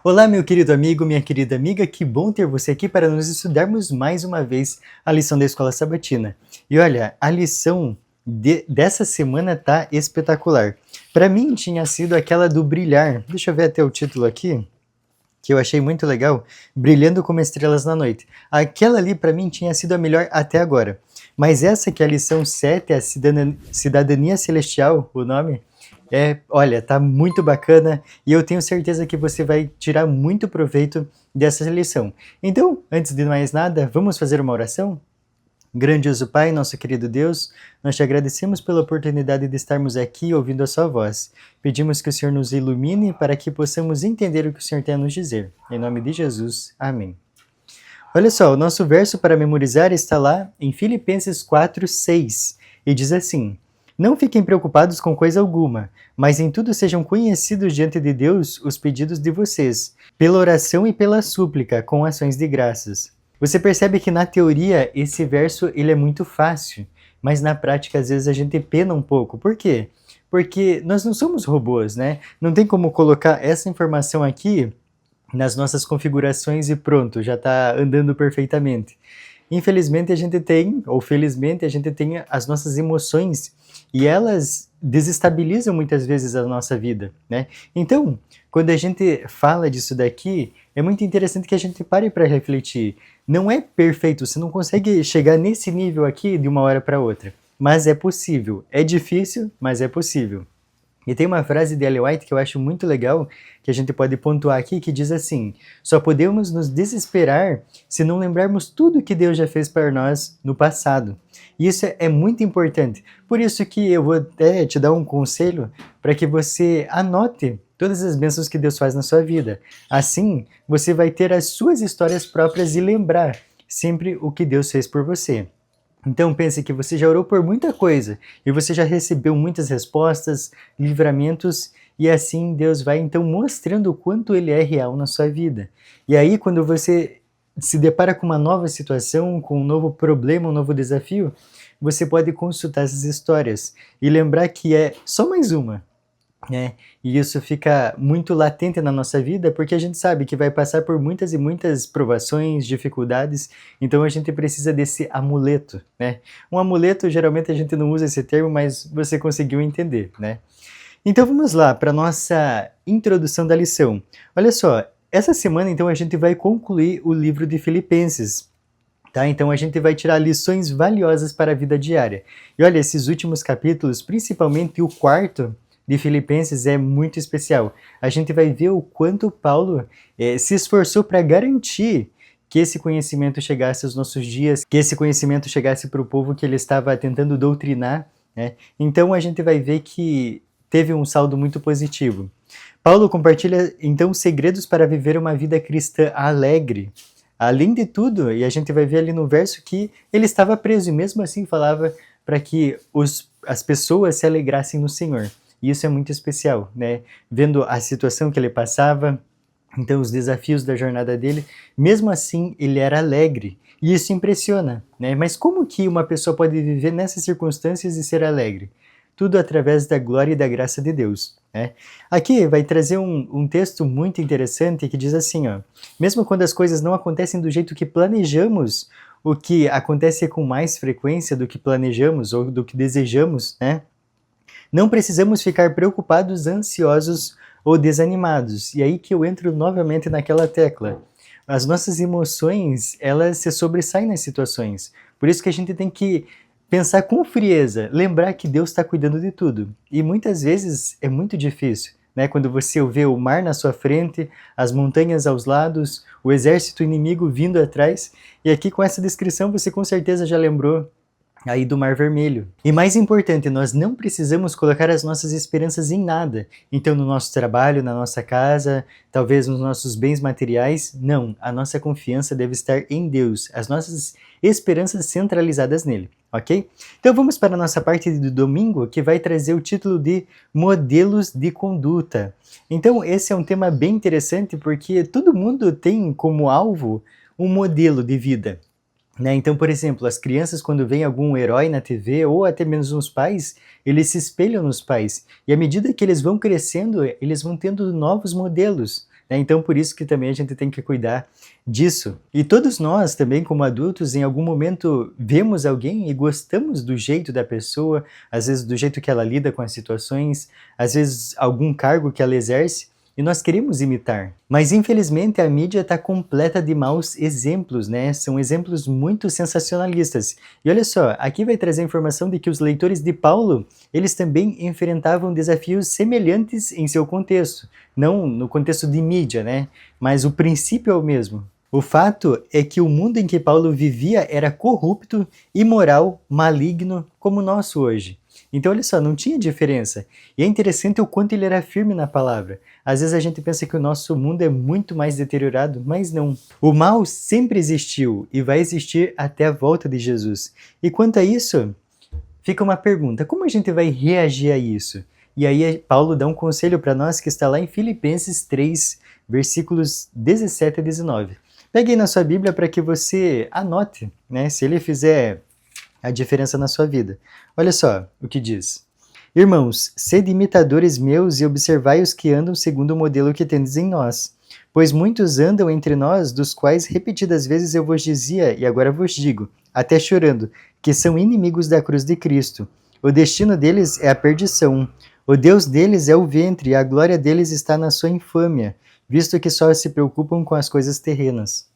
Olá, meu querido amigo, minha querida amiga, que bom ter você aqui para nós estudarmos mais uma vez a lição da Escola Sabatina. E olha, a lição dessa semana tá espetacular. Para mim tinha sido aquela do brilhar. Deixa eu ver até o título aqui, que eu achei muito legal, Brilhando como Estrelas na Noite. Aquela ali para mim tinha sido a melhor até agora. Mas essa que é a lição 7, a Cidadania Celestial, o nome, olha, tá muito bacana e eu tenho certeza que você vai tirar muito proveito dessa lição. Então, antes de mais nada, vamos fazer uma oração? Grandioso Pai, nosso querido Deus, nós te agradecemos pela oportunidade de estarmos aqui ouvindo a sua voz. Pedimos que o Senhor nos ilumine para que possamos entender o que o Senhor tem a nos dizer. Em nome de Jesus, amém. Olha só, o nosso verso para memorizar está lá em Filipenses 4:6 e diz assim: Não fiquem preocupados com coisa alguma, mas em tudo sejam conhecidos diante de Deus os pedidos de vocês, pela oração e pela súplica, com ações de graças. Você percebe que na teoria esse verso ele é muito fácil, mas na prática às vezes a gente pena um pouco. Por quê? Porque nós não somos robôs, né? Não tem como colocar essa informação aqui nas nossas configurações e pronto, já está andando perfeitamente. Infelizmente a gente tem, ou felizmente a gente tem as nossas emoções e elas desestabilizam muitas vezes a nossa vida, né? Então, quando a gente fala disso daqui, é muito interessante que a gente pare para refletir. Não é perfeito, você não consegue chegar nesse nível aqui de uma hora para outra, mas é possível. É difícil, mas é possível. E tem uma frase de Ellen White que eu acho muito legal, que a gente pode pontuar aqui, que diz assim: só podemos nos desesperar se não lembrarmos tudo que Deus já fez para nós no passado. E isso é muito importante. Por isso que eu vou até te dar um conselho para que você anote todas as bênçãos que Deus faz na sua vida. Assim, você vai ter as suas histórias próprias e lembrar sempre o que Deus fez por você. Então pense que você já orou por muita coisa e você já recebeu muitas respostas, livramentos, e assim Deus vai então mostrando o quanto Ele é real na sua vida. E aí quando você se depara com uma nova situação, com um novo problema, um novo desafio, você pode consultar essas histórias e lembrar que é só mais uma, né? E isso fica muito latente na nossa vida porque a gente sabe que vai passar por muitas e muitas provações, dificuldades, então a gente precisa desse amuleto, né? Um amuleto, geralmente a gente não usa esse termo, mas você conseguiu entender, né? Então vamos lá para a nossa introdução da lição. Olha só, essa semana então a gente vai concluir o livro de Filipenses. Tá? Então a gente vai tirar lições valiosas para a vida diária. E olha, esses últimos capítulos, principalmente o quarto de Filipenses, é muito especial. A gente vai ver o quanto Paulo se esforçou para garantir que esse conhecimento chegasse aos nossos dias, que esse conhecimento chegasse para o povo que ele estava tentando doutrinar, né? Então a gente vai ver que teve um saldo muito positivo. Paulo compartilha então segredos para viver uma vida cristã alegre. Além de tudo, e a gente vai ver ali no verso que ele estava preso e mesmo assim falava para que as pessoas se alegrassem no Senhor. E isso é muito especial, né? Vendo a situação que ele passava, então os desafios da jornada dele, mesmo assim ele era alegre. E isso impressiona, né? Mas como que uma pessoa pode viver nessas circunstâncias e ser alegre? Tudo através da glória e da graça de Deus, né? Aqui vai trazer um texto muito interessante que diz assim, ó: mesmo quando as coisas não acontecem do jeito que planejamos, o que acontece com mais frequência do que planejamos ou do que desejamos, né? Não precisamos ficar preocupados, ansiosos ou desanimados. E aí que eu entro novamente naquela tecla. As nossas emoções, elas se sobressaem nas situações. Por isso que a gente tem que pensar com frieza, lembrar que Deus está cuidando de tudo. E muitas vezes é muito difícil, né? Quando você vê o mar na sua frente, as montanhas aos lados, o exército inimigo vindo atrás. E aqui com essa descrição você com certeza já lembrou aí do Mar Vermelho. E mais importante, nós não precisamos colocar as nossas esperanças em nada. Então, no nosso trabalho, na nossa casa, talvez nos nossos bens materiais, não. A nossa confiança deve estar em Deus, as nossas esperanças centralizadas nele, ok? Então, vamos para a nossa parte do domingo, que vai trazer o título de Modelos de Conduta. Então, esse é um tema bem interessante, porque todo mundo tem como alvo um modelo de vida. Né? Então, por exemplo, as crianças, quando vem algum herói na TV, ou até mesmo os pais, eles se espelham nos pais. E à medida que eles vão crescendo, eles vão tendo novos modelos, né? Então, por isso que também a gente tem que cuidar disso. E todos nós também, como adultos, em algum momento vemos alguém e gostamos do jeito da pessoa, às vezes do jeito que ela lida com as situações, às vezes algum cargo que ela exerce, e nós queremos imitar. Mas infelizmente a mídia está completa de maus exemplos, né? São exemplos muito sensacionalistas. E olha só, aqui vai trazer a informação de que os leitores de Paulo, eles também enfrentavam desafios semelhantes em seu contexto. Não no contexto de mídia, né? Mas o princípio é o mesmo. O fato é que o mundo em que Paulo vivia era corrupto, imoral, maligno, como o nosso hoje. Então, olha só, não tinha diferença. E é interessante o quanto ele era firme na palavra. Às vezes a gente pensa que o nosso mundo é muito mais deteriorado, mas não. O mal sempre existiu e vai existir até a volta de Jesus. E quanto a isso, fica uma pergunta: como a gente vai reagir a isso? E aí Paulo dá um conselho para nós que está lá em Filipenses 3, versículos 17 a 19. Pegue aí na sua Bíblia para que você anote, né, se ele fizer a diferença na sua vida. Olha só o que diz: Irmãos, sede imitadores meus e observai os que andam segundo o modelo que tendes em nós. Pois muitos andam entre nós, dos quais repetidas vezes eu vos dizia, e agora vos digo, até chorando, que são inimigos da cruz de Cristo. O destino deles é a perdição. O Deus deles é o ventre, e a glória deles está na sua infâmia, visto que só se preocupam com as coisas terrenas.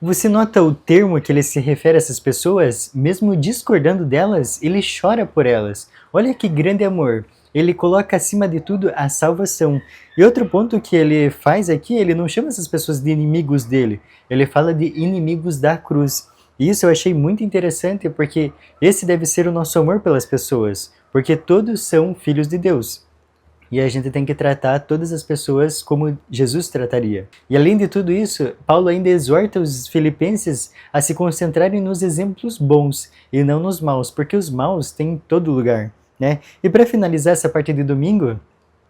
Você nota o termo que ele se refere a essas pessoas? Mesmo discordando delas, ele chora por elas. Olha que grande amor. Ele coloca acima de tudo a salvação. E outro ponto que ele faz aqui, ele não chama essas pessoas de inimigos dele. Ele fala de inimigos da cruz. E isso eu achei muito interessante, porque esse deve ser o nosso amor pelas pessoas. Porque todos são filhos de Deus. E a gente tem que tratar todas as pessoas como Jesus trataria. E além de tudo isso, Paulo ainda exorta os filipenses a se concentrarem nos exemplos bons e não nos maus, porque os maus têm em todo lugar, né? E para finalizar essa parte de domingo,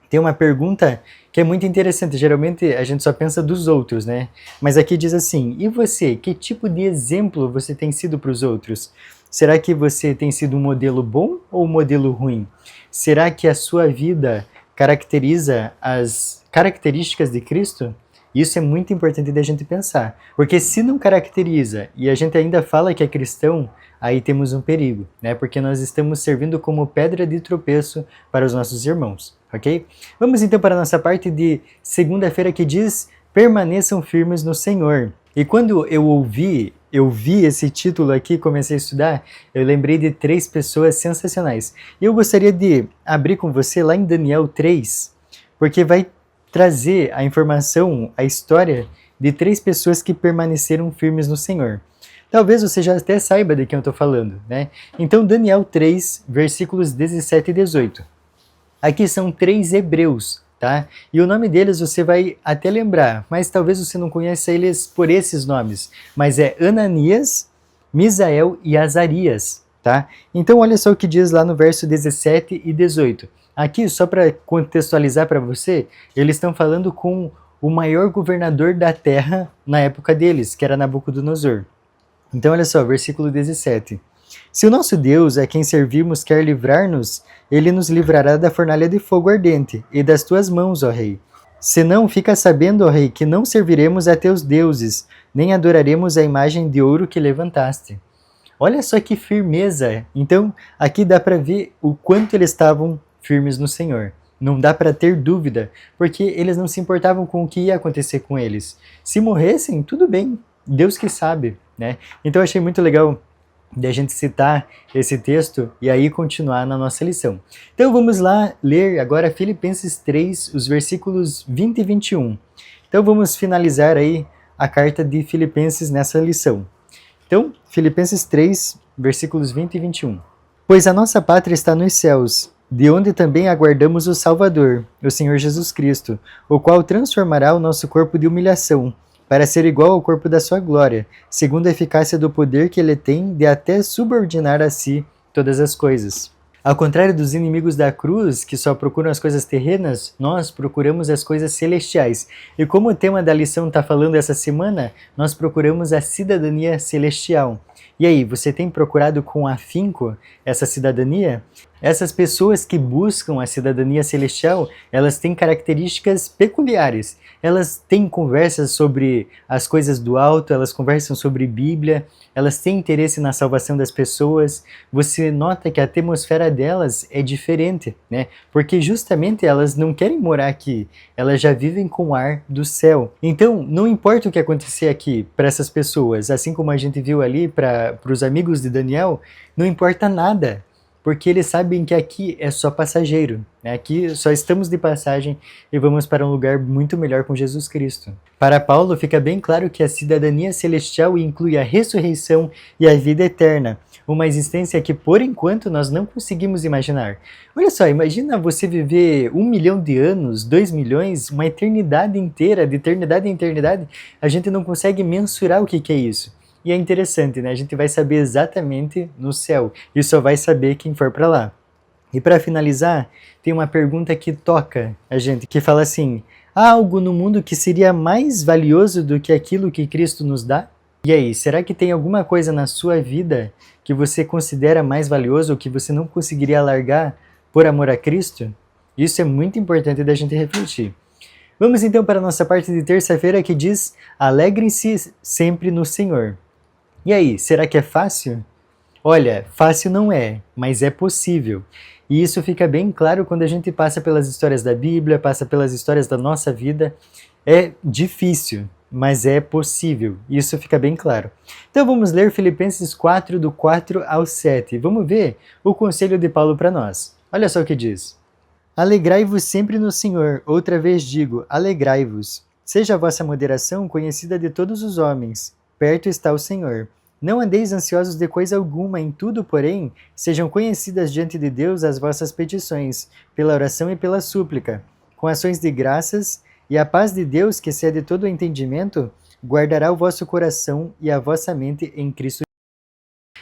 tem uma pergunta que é muito interessante. Geralmente a gente só pensa dos outros, né? Mas aqui diz assim: e você? Que tipo de exemplo você tem sido para os outros? Será que você tem sido um modelo bom ou um modelo ruim? Será que a sua vida caracteriza as características de Cristo? Isso é muito importante da gente pensar, porque se não caracteriza e a gente ainda fala que é cristão, aí temos um perigo, né? Porque nós estamos servindo como pedra de tropeço para os nossos irmãos, ok? Vamos então para a nossa parte de segunda-feira que diz: permaneçam firmes no Senhor. E quando eu vi esse título aqui, comecei a estudar, eu lembrei de 3 pessoas sensacionais. E eu gostaria de abrir com você lá em Daniel 3, porque vai trazer a informação, a história de 3 pessoas que permaneceram firmes no Senhor. Talvez você já até saiba de quem eu estou falando, né? Então, Daniel 3, versículos 17 e 18. Aqui são 3 hebreus, tá? E o nome deles você vai até lembrar, mas talvez você não conheça eles por esses nomes. Mas é Ananias, Misael e Azarias, tá? Então olha só o que diz lá no verso 17 e 18. Aqui, só para contextualizar para você, eles estão falando com o maior governador da terra na época deles, que era Nabucodonosor. Então olha só, versículo 17. Se o nosso Deus, a quem servimos, quer livrar-nos, ele nos livrará da fornalha de fogo ardente e das tuas mãos, ó rei. Senão, fica sabendo, ó rei, que não serviremos a teus deuses, nem adoraremos a imagem de ouro que levantaste. Olha só que firmeza! Então, aqui dá para ver o quanto eles estavam firmes no Senhor. Não dá para ter dúvida, porque eles não se importavam com o que ia acontecer com eles. Se morressem, tudo bem, Deus que sabe, né? Então, eu achei muito legal de a gente citar esse texto e aí continuar na nossa lição. Então vamos lá ler agora Filipenses 3, os versículos 20 e 21. Então vamos finalizar aí a carta de Filipenses nessa lição. Então, Filipenses 3, versículos 20 e 21. Pois a nossa pátria está nos céus, de onde também aguardamos o Salvador, o Senhor Jesus Cristo, o qual transformará o nosso corpo de humilhação, para ser igual ao corpo da sua glória, segundo a eficácia do poder que ele tem de até subordinar a si todas as coisas. Ao contrário dos inimigos da cruz, que só procuram as coisas terrenas, nós procuramos as coisas celestiais. E como o tema da lição está falando essa semana, nós procuramos a cidadania celestial. E aí, você tem procurado com afinco essa cidadania? Essas pessoas que buscam a cidadania celestial, elas têm características peculiares. Elas têm conversas sobre as coisas do alto, elas conversam sobre Bíblia, elas têm interesse na salvação das pessoas. Você nota que a atmosfera delas é diferente, né? Porque justamente elas não querem morar aqui, elas já vivem com o ar do céu. Então, não importa o que acontecer aqui para essas pessoas, assim como a gente viu ali para os amigos de Daniel, não importa nada, porque eles sabem que aqui é só passageiro, né? Aqui só estamos de passagem e vamos para um lugar muito melhor com Jesus Cristo. Para Paulo, fica bem claro que a cidadania celestial inclui a ressurreição e a vida eterna, uma existência que, por enquanto, nós não conseguimos imaginar. Olha só, imagina você viver 1 milhão de anos, 2 milhões, uma eternidade inteira, de eternidade em eternidade, a gente não consegue mensurar o que é isso. E é interessante, né? A gente vai saber exatamente no céu, e só vai saber quem for para lá. E para finalizar, tem uma pergunta que toca a gente, que fala assim: há algo no mundo que seria mais valioso do que aquilo que Cristo nos dá? E aí, será que tem alguma coisa na sua vida que você considera mais valioso ou que você não conseguiria largar por amor a Cristo? Isso é muito importante da gente refletir. Vamos então para a nossa parte de terça-feira que diz: alegrem-se sempre no Senhor. E aí, será que é fácil? Olha, fácil não é, mas é possível. E isso fica bem claro quando a gente passa pelas histórias da Bíblia, passa pelas histórias da nossa vida. É difícil, mas é possível. Isso fica bem claro. Então vamos ler Filipenses 4, do 4 ao 7. Vamos ver o conselho de Paulo para nós. Olha só o que diz: alegrai-vos sempre no Senhor. Outra vez digo, alegrai-vos. Seja a vossa moderação conhecida de todos os homens. Perto está o Senhor. Não andeis ansiosos de coisa alguma, em tudo, porém, sejam conhecidas diante de Deus as vossas petições, pela oração e pela súplica, com ações de graças, e a paz de Deus, que excede todo o entendimento, guardará o vosso coração e a vossa mente em Cristo.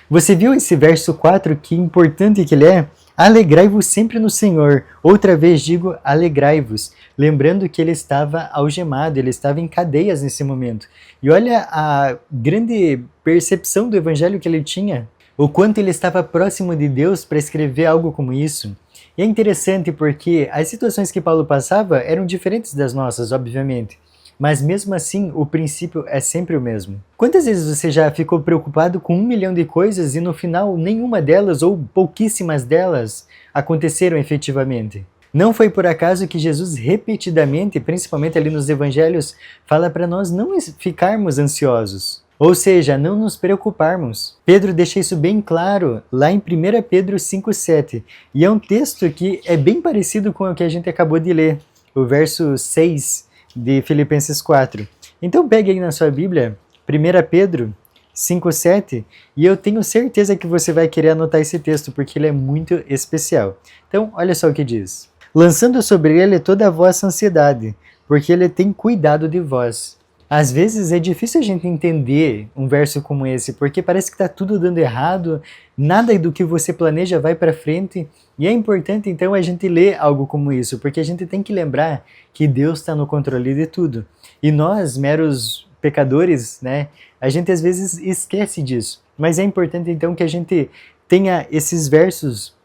Você viu esse verso 4, que importante que ele é? Alegrai-vos sempre no Senhor. Outra vez digo, alegrai-vos. Lembrando que ele estava algemado, ele estava em cadeias nesse momento. E olha a grande percepção do evangelho que ele tinha. O quanto ele estava próximo de Deus para escrever algo como isso. E é interessante porque as situações que Paulo passava eram diferentes das nossas, obviamente. Mas mesmo assim, o princípio é sempre o mesmo. Quantas vezes você já ficou preocupado com 1 milhão de coisas e no final nenhuma delas ou pouquíssimas delas aconteceram efetivamente? Não foi por acaso que Jesus repetidamente, principalmente ali nos evangelhos, fala para nós não ficarmos ansiosos. Ou seja, não nos preocuparmos. Pedro deixa isso bem claro lá em 1 Pedro 5,7. E é um texto que é bem parecido com o que a gente acabou de ler, o verso 6 de Filipenses 4. Então pegue aí na sua Bíblia, 1 Pedro 5,7, e eu tenho certeza que você vai querer anotar esse texto, porque ele é muito especial. Então, olha só o que diz: lançando sobre ele toda a vossa ansiedade, porque ele tem cuidado de vós. Às vezes é difícil a gente entender um verso como esse, porque parece que está tudo dando errado, nada do que você planeja vai para frente, e é importante então a gente ler algo como isso, porque a gente tem que lembrar que Deus está no controle de tudo. E nós, meros pecadores, né, a gente às vezes esquece disso, mas é importante então que a gente tenha esses versos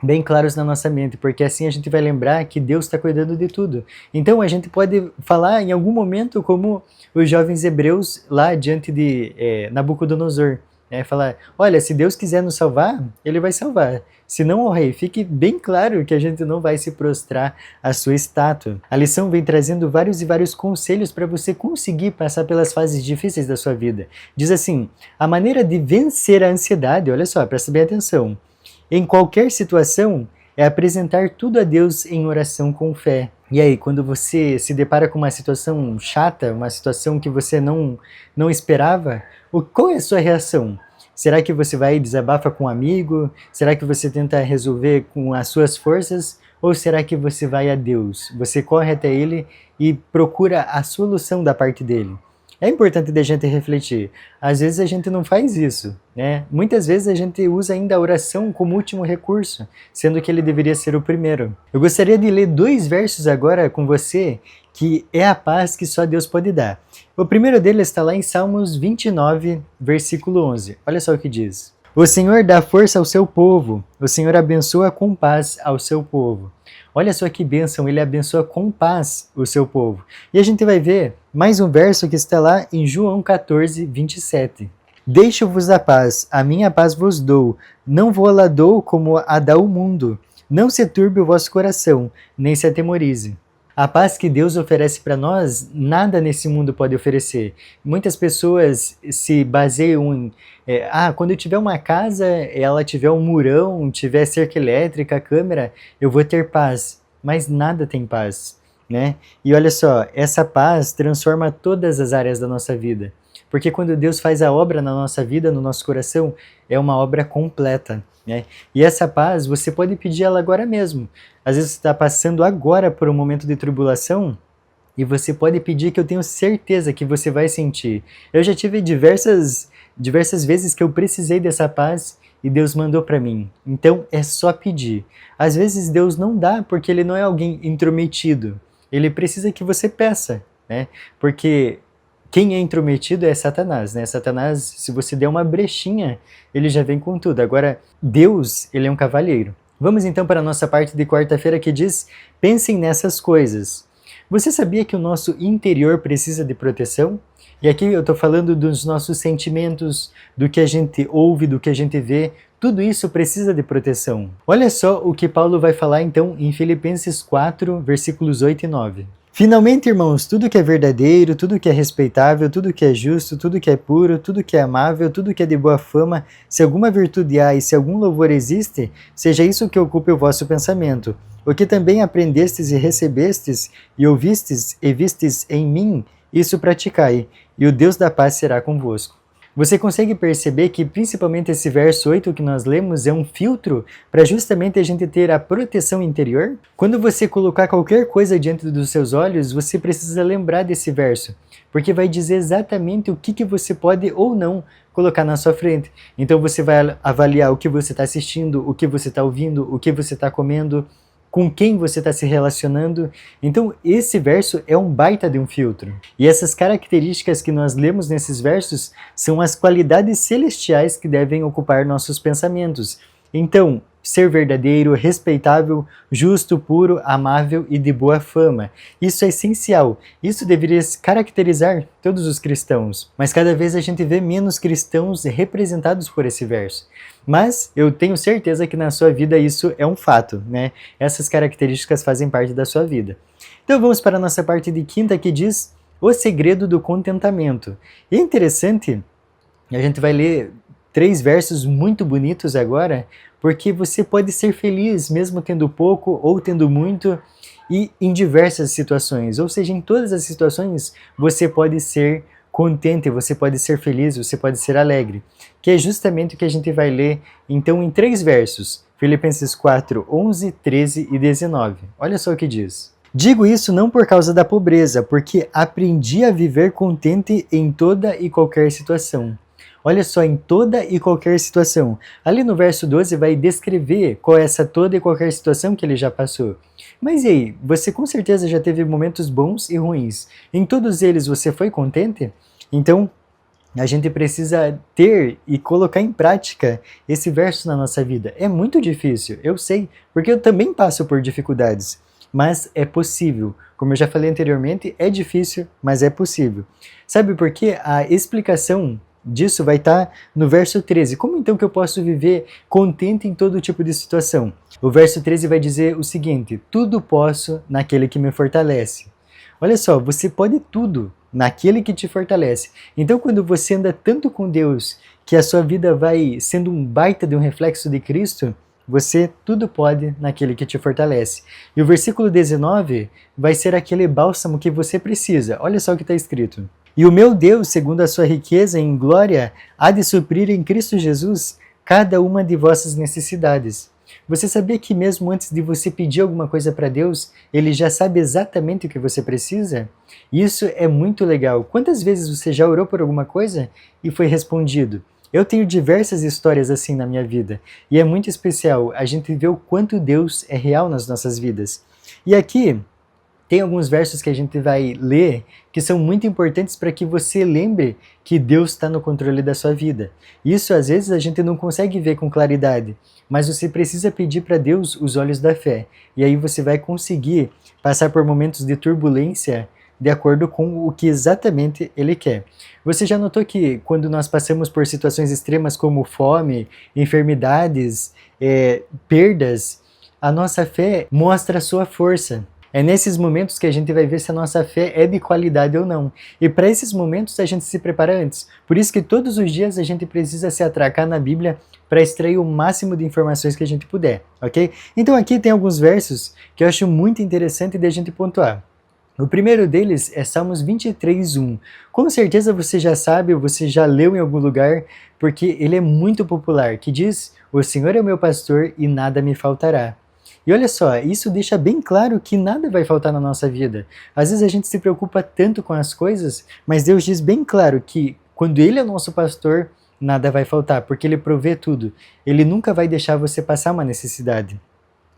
bem claros na nossa mente, porque assim a gente vai lembrar que Deus está cuidando de tudo. Então a gente pode falar em algum momento como os jovens hebreus lá diante de Nabucodonosor, né? Falar, olha, se Deus quiser nos salvar, Ele vai salvar. Se não, ó rei, fique bem claro que a gente não vai se prostrar à sua estátua. A lição vem trazendo vários e vários conselhos para você conseguir passar pelas fases difíceis da sua vida. Diz assim, a maneira de vencer a ansiedade, olha só, presta bem atenção, em qualquer situação, é apresentar tudo a Deus em oração com fé. E aí, quando você se depara com uma situação chata, uma situação que você não esperava, qual é a sua reação? Será que você vai e desabafa com um amigo? Será que você tenta resolver com as suas forças? Ou será que você vai a Deus? Você corre até Ele e procura a solução da parte dele? É importante da gente refletir. Às vezes a gente não faz isso, né? Muitas vezes a gente usa ainda a oração como último recurso, sendo que ele deveria ser o primeiro. Eu gostaria de ler 2 versos agora com você que é a paz que só Deus pode dar. O primeiro deles está lá em Salmos 29, versículo 11. Olha só o que diz. O Senhor dá força ao seu povo, o Senhor abençoa com paz ao seu povo. Olha só que bênção, ele abençoa com paz o seu povo. E a gente vai ver mais um verso que está lá em João 14, 27. Deixo-vos a minha paz vos dou, não vou-la dou como a dá o mundo. Não se turbe o vosso coração, nem se atemorize. A paz que Deus oferece para nós, nada nesse mundo pode oferecer. Muitas pessoas se baseiam em, quando eu tiver uma casa, ela tiver um murão, tiver cerca elétrica, câmera, eu vou ter paz. Mas nada tem paz, né? E olha só, essa paz transforma todas as áreas da nossa vida. Porque quando Deus faz a obra na nossa vida, no nosso coração, é uma obra completa, né? E essa paz, você pode pedir ela agora mesmo. Às vezes você está passando agora por um momento de tribulação e você pode pedir que eu tenho certeza que você vai sentir. Eu já tive diversas vezes que eu precisei dessa paz e Deus mandou para mim. Então é só pedir. Às vezes Deus não dá porque Ele não é alguém intrometido. Ele precisa que você peça, né? Porque quem é intrometido é Satanás, né? Satanás, se você der uma brechinha, ele já vem com tudo. Agora, Deus, ele é um cavalheiro. Vamos então para a nossa parte de quarta-feira que diz: pensem nessas coisas. Você sabia que o nosso interior precisa de proteção? E aqui eu estou falando dos nossos sentimentos, do que a gente ouve, do que a gente vê. Tudo isso precisa de proteção. Olha só o que Paulo vai falar então em Filipenses 4, versículos 8 e 9. Finalmente, irmãos, tudo que é verdadeiro, tudo que é respeitável, tudo que é justo, tudo que é puro, tudo que é amável, tudo que é de boa fama, se alguma virtude há e se algum louvor existe, seja isso que ocupe o vosso pensamento. O que também aprendestes e recebestes, e ouvistes e vistes em mim, isso praticai, e o Deus da paz será convosco. Você consegue perceber que principalmente esse verso 8 que nós lemos é um filtro para justamente a gente ter a proteção interior? Quando você colocar qualquer coisa diante dos seus olhos, você precisa lembrar desse verso, porque vai dizer exatamente o que você pode ou não colocar na sua frente. Então você vai avaliar o que você está assistindo, o que você está ouvindo, o que você está comendo, com quem você está se relacionando. Então esse verso é um baita de um filtro. E essas características que nós lemos nesses versos são as qualidades celestiais que devem ocupar nossos pensamentos. Então, ser verdadeiro, respeitável, justo, puro, amável e de boa fama. Isso é essencial. Isso deveria caracterizar todos os cristãos. Mas cada vez a gente vê menos cristãos representados por esse verso. Mas eu tenho certeza que na sua vida isso é um fato, né? Essas características fazem parte da sua vida. Então vamos para a nossa parte de quinta que diz o segredo do contentamento. E é interessante, a gente vai ler 3 versos muito bonitos agora, porque você pode ser feliz mesmo tendo pouco ou tendo muito e em diversas situações. Ou seja, em todas as situações você pode ser contente, você pode ser feliz, você pode ser alegre. Que é justamente o que a gente vai ler então em 3 versos. Filipenses 4, 11, 13 e 19. Olha só o que diz. Digo isso não por causa da pobreza, porque aprendi a viver contente em toda e qualquer situação. Olha só, em toda e qualquer situação. Ali no verso 12 vai descrever qual é essa toda e qualquer situação que ele já passou. Mas e aí, você com certeza já teve momentos bons e ruins. Em todos eles você foi contente? Então, a gente precisa ter e colocar em prática esse verso na nossa vida. É muito difícil, eu sei, porque eu também passo por dificuldades. Mas é possível. Como eu já falei anteriormente, é difícil, mas é possível. Sabe por quê? A explicação disso vai estar no verso 13. Como então que eu posso viver contente em todo tipo de situação? O verso 13 vai dizer o seguinte: tudo posso naquele que me fortalece. Olha só, você pode tudo naquele que te fortalece. Então quando você anda tanto com Deus, que a sua vida vai sendo um baita de um reflexo de Cristo, você tudo pode naquele que te fortalece. E o versículo 19 vai ser aquele bálsamo que você precisa. Olha só o que está escrito. E o meu Deus, segundo a sua riqueza em glória, há de suprir em Cristo Jesus cada uma de vossas necessidades. Você sabia que mesmo antes de você pedir alguma coisa para Deus, Ele já sabe exatamente o que você precisa? Isso é muito legal. Quantas vezes você já orou por alguma coisa e foi respondido? Eu tenho diversas histórias assim na minha vida. E é muito especial a gente ver o quanto Deus é real nas nossas vidas. E aqui, tem alguns versos que a gente vai ler que são muito importantes para que você lembre que Deus está no controle da sua vida. Isso às vezes a gente não consegue ver com claridade, mas você precisa pedir para Deus os olhos da fé. E aí você vai conseguir passar por momentos de turbulência de acordo com o que exatamente Ele quer. Você já notou que quando nós passamos por situações extremas como fome, enfermidades, perdas, a nossa fé mostra a sua força. É nesses momentos que a gente vai ver se a nossa fé é de qualidade ou não. E para esses momentos a gente se prepara antes. Por isso que todos os dias a gente precisa se atracar na Bíblia para extrair o máximo de informações que a gente puder, ok? Então aqui tem alguns versos que eu acho muito interessante de a gente pontuar. O primeiro deles é Salmos 23:1. Com certeza você já sabe, ou você já leu em algum lugar, porque ele é muito popular, que diz: "O Senhor é o meu pastor e nada me faltará." E olha só, isso deixa bem claro que nada vai faltar na nossa vida. Às vezes a gente se preocupa tanto com as coisas, mas Deus diz bem claro que quando Ele é o nosso pastor, nada vai faltar, porque Ele provê tudo. Ele nunca vai deixar você passar uma necessidade.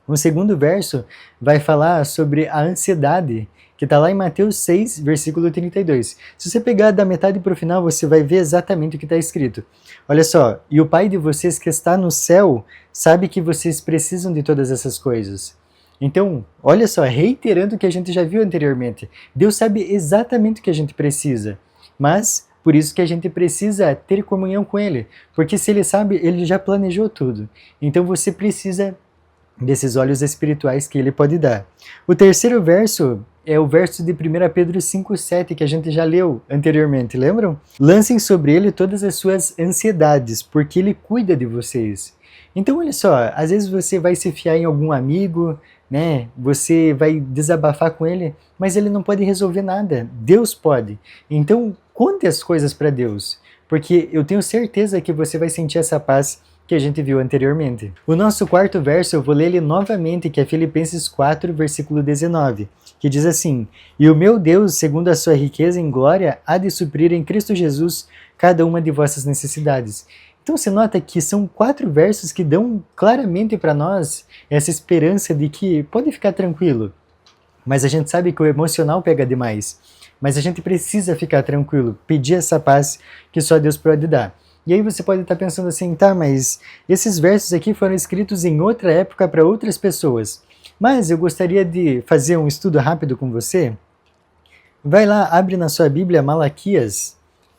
O segundo verso vai falar sobre a ansiedade, que está lá em Mateus 6, versículo 32. Se você pegar da metade para o final, você vai ver exatamente o que está escrito. Olha só, e o Pai de vocês que está no céu sabe que vocês precisam de todas essas coisas. Então, olha só, reiterando o que a gente já viu anteriormente, Deus sabe exatamente o que a gente precisa, mas por isso que a gente precisa ter comunhão com Ele, porque se Ele sabe, Ele já planejou tudo. Então você precisa desses olhos espirituais que Ele pode dar. O terceiro verso é o verso de 1 Pedro 5,7, que a gente já leu anteriormente, lembram? Lancem sobre Ele todas as suas ansiedades, porque Ele cuida de vocês. Então, olha só, às vezes você vai se fiar em algum amigo, né? Você vai desabafar com ele, mas ele não pode resolver nada. Deus pode. Então, conte as coisas para Deus, porque eu tenho certeza que você vai sentir essa paz que a gente viu anteriormente. O nosso quarto verso, eu vou ler ele novamente, que é Filipenses 4, versículo 19, que diz assim: "E o meu Deus, segundo a sua riqueza em glória, há de suprir em Cristo Jesus cada uma de vossas necessidades." Então você nota que são 4 versos que dão claramente para nós essa esperança de que pode ficar tranquilo. Mas a gente sabe que o emocional pega demais. Mas a gente precisa ficar tranquilo, pedir essa paz que só Deus pode dar. E aí você pode estar pensando assim, tá, mas esses versos aqui foram escritos em outra época para outras pessoas. Mas eu gostaria de fazer um estudo rápido com você. Vai lá, abre na sua Bíblia Malaquias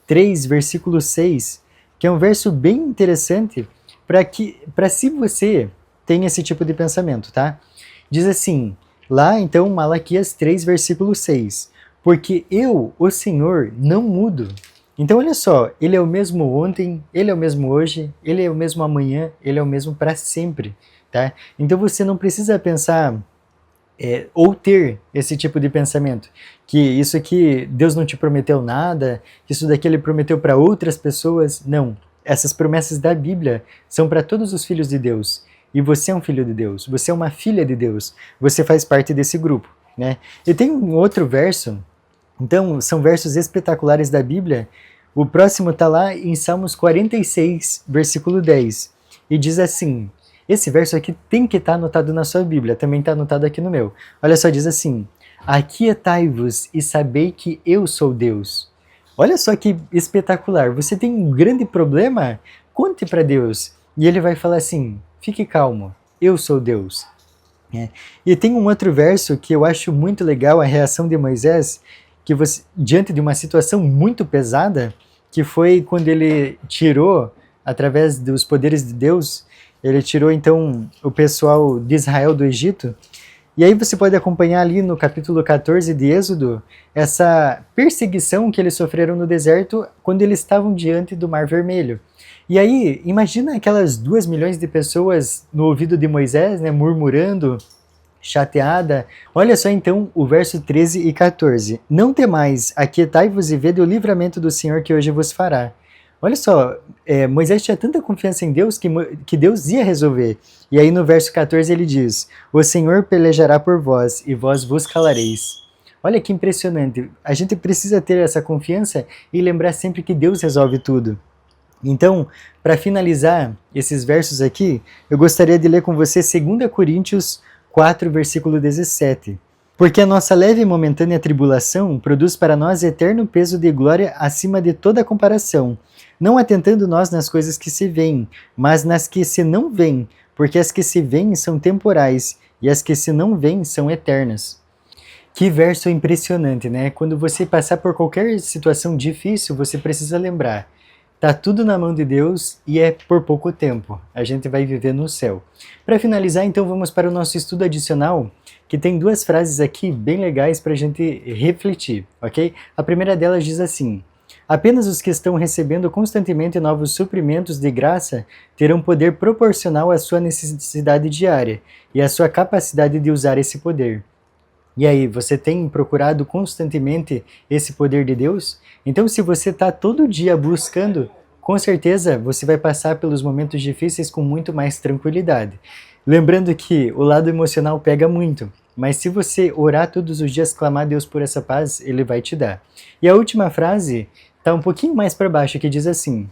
3, versículo 6, que é um verso bem interessante para se você tem esse tipo de pensamento, tá? Diz assim, lá então Malaquias 3, versículo 6, "Porque eu, o Senhor, não mudo." Então olha só, Ele é o mesmo ontem, Ele é o mesmo hoje, Ele é o mesmo amanhã, Ele é o mesmo para sempre, tá? Então você não precisa pensar ou ter esse tipo de pensamento, que isso aqui Deus não te prometeu nada, que isso daqui Ele prometeu para outras pessoas. Não, essas promessas da Bíblia são para todos os filhos de Deus, e você é um filho de Deus, você é uma filha de Deus, você faz parte desse grupo, né? E tem um outro verso, então são versos espetaculares da Bíblia. O próximo está lá em Salmos 46, versículo 10, e diz assim, esse verso aqui tem que estar anotado na sua Bíblia, também está anotado aqui no meu. Olha só, diz assim, "Aquietai-vos e sabei que eu sou Deus." Olha só que espetacular, você tem um grande problema? Conte para Deus. E Ele vai falar assim, fique calmo, eu sou Deus. E tem um outro verso que eu acho muito legal, a reação de Moisés, que você, diante de uma situação muito pesada, que foi quando ele tirou, através dos poderes de Deus, ele tirou então o pessoal de Israel do Egito. E aí você pode acompanhar ali no capítulo 14 de Êxodo, essa perseguição que eles sofreram no deserto quando eles estavam diante do Mar Vermelho. E aí, imagina aquelas 2 milhões de pessoas no ouvido de Moisés, né, murmurando, chateada. Olha só então o verso 13 e 14. "Não temais, aquietai-vos e vede o livramento do Senhor que hoje vos fará." Olha só, Moisés tinha tanta confiança em Deus que Deus ia resolver. E aí no verso 14 ele diz, "O Senhor pelejará por vós e vós vos calareis." Olha que impressionante. A gente precisa ter essa confiança e lembrar sempre que Deus resolve tudo. Então, para finalizar esses versos aqui, eu gostaria de ler com você 2 Coríntios 4, versículo 17. Porque a nossa leve e momentânea tribulação produz para nós eterno peso de glória acima de toda comparação, não atentando nós nas coisas que se veem, mas nas que se não veem, porque as que se veem são temporais, e as que se não veem são eternas. Que verso impressionante, né? Quando você passar por qualquer situação difícil, você precisa lembrar: tá tudo na mão de Deus e é por pouco tempo. A gente vai viver no céu. Para finalizar, então, vamos para o nosso estudo adicional, que tem duas frases aqui bem legais para a gente refletir, ok? A primeira delas diz assim: apenas os que estão recebendo constantemente novos suprimentos de graça terão poder proporcional à sua necessidade diária e à sua capacidade de usar esse poder. E aí, você tem procurado constantemente esse poder de Deus? Então, se você está todo dia buscando, com certeza você vai passar pelos momentos difíceis com muito mais tranquilidade. Lembrando que o lado emocional pega muito, mas se você orar todos os dias, clamar a Deus por essa paz, Ele vai te dar. E a última frase está um pouquinho mais para baixo, que diz assim: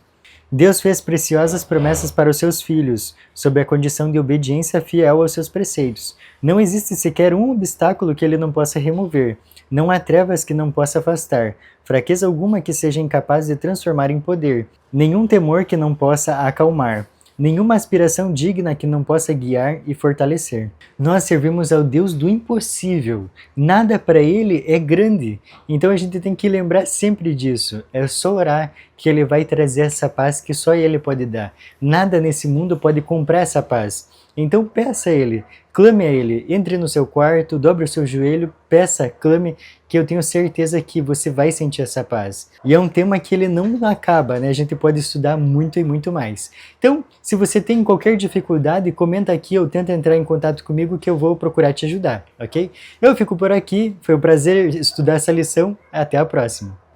Deus fez preciosas promessas para os seus filhos, sob a condição de obediência fiel aos seus preceitos. Não existe sequer um obstáculo que ele não possa remover. Não há trevas que não possa afastar, fraqueza alguma que seja incapaz de transformar em poder, nenhum temor que não possa acalmar, nenhuma aspiração digna que não possa guiar e fortalecer. Nós servimos ao Deus do impossível. Nada para Ele é grande. Então a gente tem que lembrar sempre disso. É só orar que Ele vai trazer essa paz que só Ele pode dar. Nada nesse mundo pode comprar essa paz. Então peça a Ele, clame a Ele, entre no seu quarto, dobre o seu joelho, peça, clame, que eu tenho certeza que você vai sentir essa paz. E é um tema que ele não acaba, né? A gente pode estudar muito e muito mais. Então, se você tem qualquer dificuldade, comenta aqui ou tenta entrar em contato comigo que eu vou procurar te ajudar, ok? Eu fico por aqui, foi um prazer estudar essa lição, até a próxima.